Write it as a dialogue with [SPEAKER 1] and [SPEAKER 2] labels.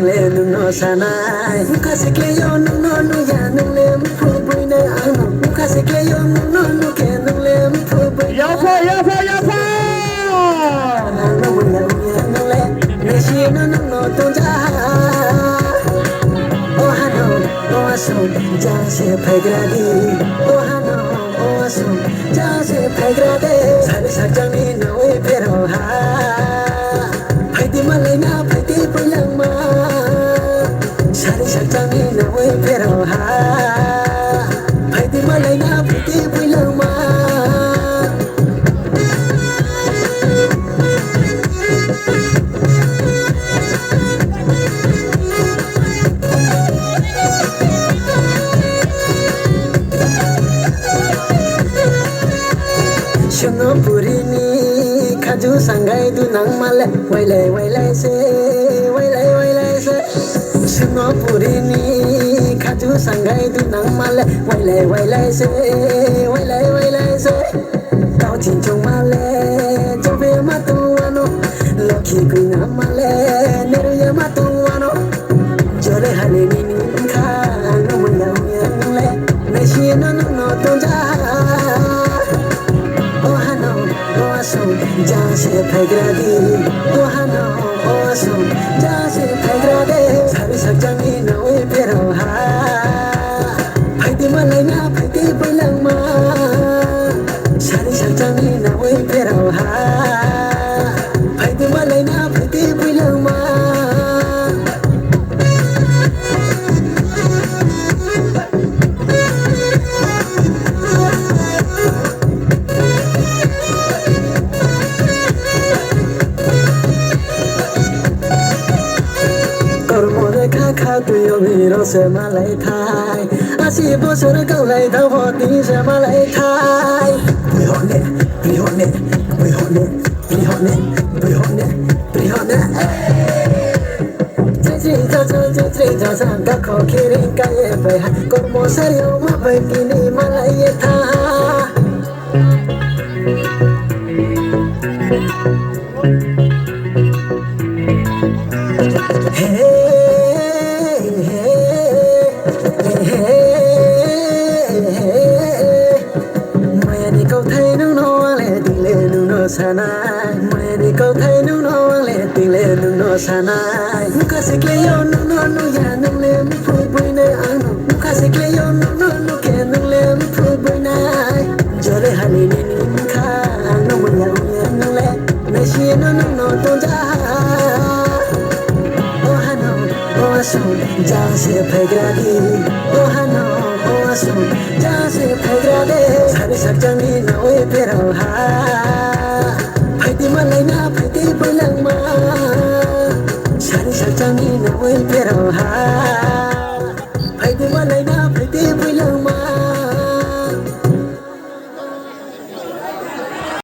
[SPEAKER 1] le no sanai muka se ke yo no ya no le pu pu ne ano muka se ke yo no ke no le pu pu
[SPEAKER 2] ya fa
[SPEAKER 1] no no le ne shi no ton ja oh hano oh so ja se pegradi oh hano oh so ja se pegrade sare sa jang ni no e pero ha phai malai na phai pulang ma sare sa jang ni no e pero ha phai malai na phai pulang ma Shungo puri ni khaju sangai du nang male wailai se Shungo puri ni khaju sangai du nang male wailai se Tao chin chung male jobe matu ano Lokhi kui na male neru ya matu ano Jole hale ni kha no maya le Neshi no tonja so ja se pegradi oh hano oh so ja se pegrade sare sa jang ni no e pero ha phai malai na phai pulang ma sare sa jang ni no e pero ha phai malai na phai pulang ma khá tùy ở vì nó sẽ mà lấy thai asi bố số nó câu lấy thao vọt đi sẽ mà lấy thai vì họ nè cho sang các khó khi đến cái em về còn một sẽ yêu mà về kỳ này mà lấy tha sanai mai ni kau thai nu no le ting le no sanai muka se kle yo no ya no le pu pu ne ano muka se kle yo no ke no le pu pu nai jole hani ni kha no mo ya no le ne shi no ton ja oh hano oh so ja se pegradi oh hano oh so ja se pegrade sare sa jang ni no e pero ha malai na phai pulang ma sare sa jang ni no e pero ha